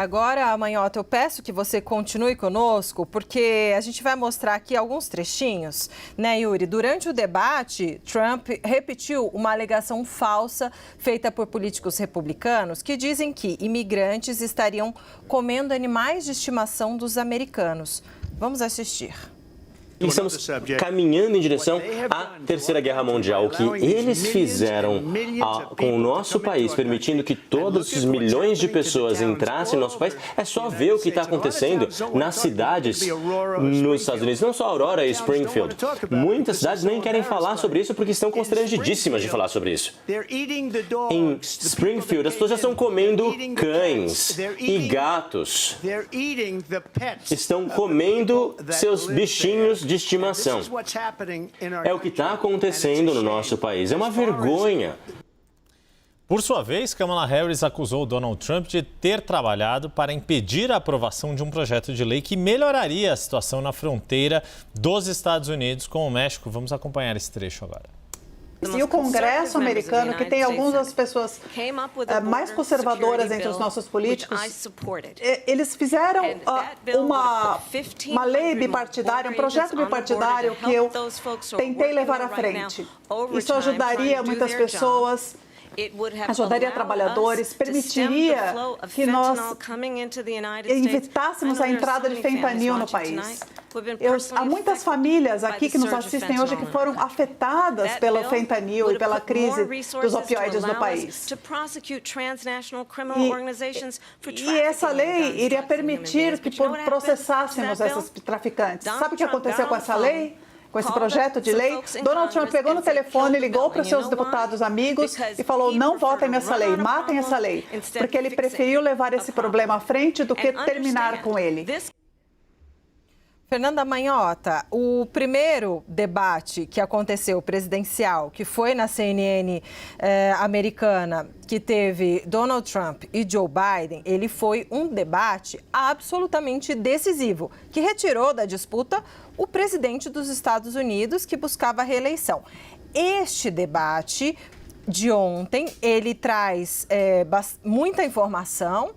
Agora, Manhota, eu peço que você continue conosco, porque a gente vai mostrar aqui alguns trechinhos, né, Yuri? Durante o debate, Trump repetiu uma alegação falsa feita por políticos republicanos que dizem que imigrantes estariam comendo animais de estimação dos americanos. Vamos assistir. Estamos caminhando em direção à Terceira Guerra Mundial. O que eles fizeram com o nosso país, permitindo que todos os milhões de pessoas entrassem no nosso país, é só ver o que está acontecendo nas cidades nos Estados Unidos. Não só Aurora e Springfield. Muitas cidades nem querem falar sobre isso porque estão constrangidíssimas de falar sobre isso. Em Springfield, as pessoas já estão comendo cães e gatos. Estão comendo seus bichinhos de estimação. É o que está acontecendo no nosso país. É uma vergonha. Por sua vez, Kamala Harris acusou Donald Trump de ter trabalhado para impedir a aprovação de um projeto de lei que melhoraria a situação na fronteira dos Estados Unidos com o México. Vamos acompanhar esse trecho agora. E o Congresso americano, que tem algumas das pessoas mais conservadoras entre os nossos políticos, eles fizeram uma lei bipartidária, um projeto bipartidário que eu tentei levar à frente. Isso ajudaria muitas pessoas, ajudaria trabalhadores, permitiria que nós evitássemos a entrada de fentanil no país. Há muitas famílias aqui que nos assistem hoje que foram afetadas pelo fentanil e pela crise dos opioides no país. E essa lei iria permitir que processássemos esses traficantes. Sabe o que aconteceu com essa lei? Com esse projeto de lei, Donald Trump pegou no telefone, ligou para os seus deputados amigos e falou: não votem nessa lei, matem essa lei, porque ele preferiu levar esse problema à frente do que terminar com ele. Fernanda Manhota, o primeiro debate que aconteceu presidencial, que foi na CNN americana, que teve Donald Trump e Joe Biden, ele foi um debate absolutamente decisivo, que retirou da disputa o presidente dos Estados Unidos, que buscava a reeleição. Este debate de ontem, ele traz muita informação,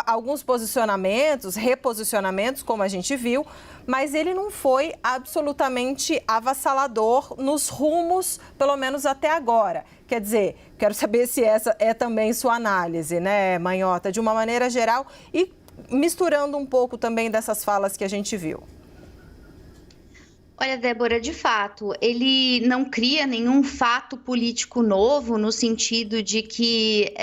alguns posicionamentos, reposicionamentos, como a gente viu, mas ele não foi absolutamente avassalador nos rumos, pelo menos até agora. Quer dizer, quero saber se essa é também sua análise, né, Manhota, de uma maneira geral e misturando um pouco também dessas falas que a gente viu. Olha, Débora, de fato, ele não cria nenhum fato político novo no sentido de que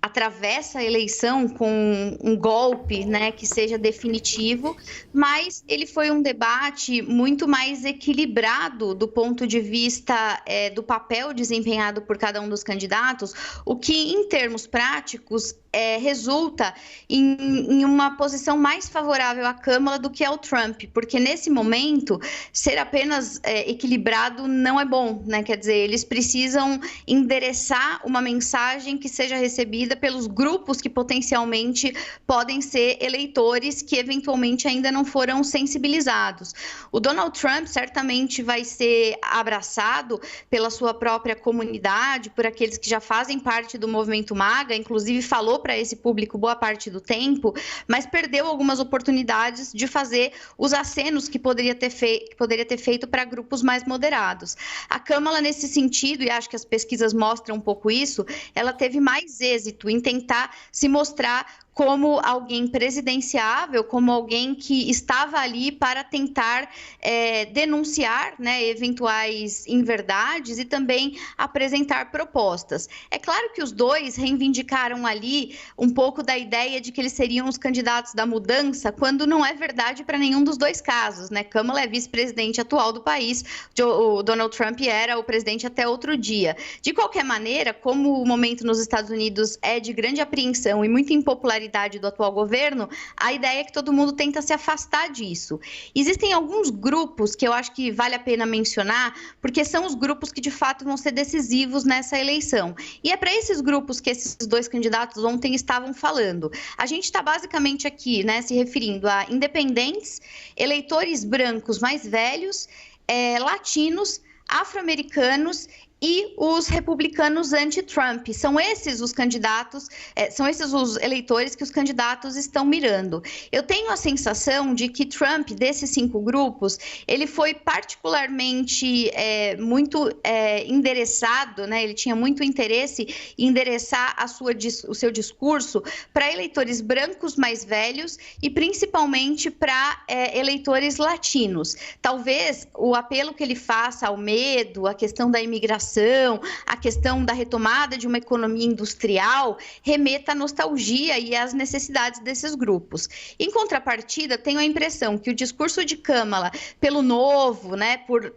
atravessa a eleição com um golpe, né, que seja definitivo, mas ele foi um debate muito mais equilibrado do ponto de vista do papel desempenhado por cada um dos candidatos, o que, em termos práticos, resulta em uma posição mais favorável à Câmara do que ao Trump, porque nesse momento ser apenas equilibrado não é bom, né? Quer dizer, eles precisam endereçar uma mensagem que seja recebida pelos grupos que potencialmente podem ser eleitores que eventualmente ainda não foram sensibilizados. O Donald Trump certamente vai ser abraçado pela sua própria comunidade, por aqueles que já fazem parte do movimento MAGA, inclusive falou para esse público boa parte do tempo, mas perdeu algumas oportunidades de fazer os acenos que poderia ter feito para grupos mais moderados. A Câmara, nesse sentido, e acho que as pesquisas mostram um pouco isso, ela teve mais êxito em tentar se mostrar como alguém presidenciável, como alguém que estava ali para tentar denunciar, né, eventuais inverdades e também apresentar propostas. É claro que os dois reivindicaram ali um pouco da ideia de que eles seriam os candidatos da mudança, quando não é verdade para nenhum dos dois casos, né? Kamala é vice-presidente atual do país, o Donald Trump era o presidente até outro dia. De qualquer maneira, como o momento nos Estados Unidos é de grande apreensão e muita impopularidade do atual governo, a ideia é que todo mundo tenta se afastar disso. Existem alguns grupos que eu acho que vale a pena mencionar, porque são os grupos que de fato vão ser decisivos nessa eleição. E é para esses grupos que esses dois candidatos ontem estavam falando. A gente está basicamente aqui, né, se referindo a independentes, eleitores brancos mais velhos, latinos, afro-americanos e os republicanos anti-Trump. São esses os candidatos, são esses os eleitores que os candidatos estão mirando. Eu tenho a sensação de que Trump, desses 5 grupos, ele foi particularmente muito endereçado, né? Ele tinha muito interesse em endereçar o seu discurso para eleitores brancos mais velhos e principalmente para eleitores latinos. Talvez o apelo que ele faça ao medo, a questão da imigração, a questão da retomada de uma economia industrial remeta à nostalgia e às necessidades desses grupos. Em contrapartida, tenho a impressão que o discurso de Kamala, pelo novo, né, por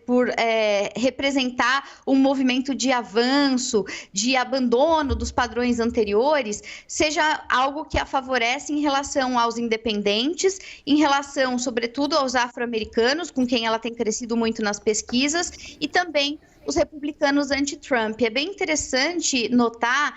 representar um movimento de avanço, de abandono dos padrões anteriores, seja algo que a favorece em relação aos independentes, em relação, sobretudo, aos afro-americanos, com quem ela tem crescido muito nas pesquisas, e também os republicanos anti-Trump. É bem interessante notar,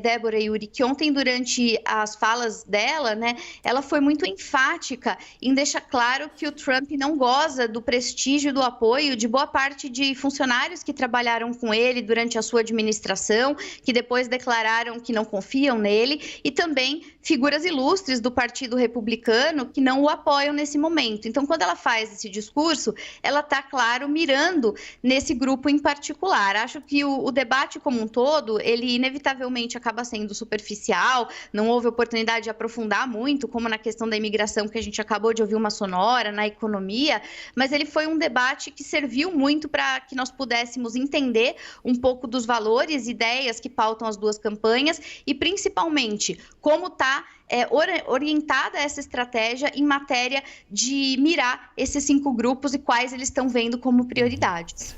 Débora e Yuri, que ontem, durante as falas dela, né, ela foi muito enfática em deixar claro que o Trump não goza do prestígio e do apoio de boa parte de funcionários que trabalharam com ele durante a sua administração, que depois declararam que não confiam nele, e também figuras ilustres do Partido Republicano que não o apoiam nesse momento. Então, quando ela faz esse discurso, ela está, claro, mirando nesse grupo em particular. Acho que o debate como um todo, ele inevitavelmente acaba sendo superficial, não houve oportunidade de aprofundar muito, como na questão da imigração, que a gente acabou de ouvir uma sonora, na economia, mas ele foi um debate que serviu muito para que nós pudéssemos entender um pouco dos valores, ideias que pautam as duas campanhas e, principalmente, como está orientada essa estratégia em matéria de mirar esses 5 grupos e quais eles estão vendo como prioridades.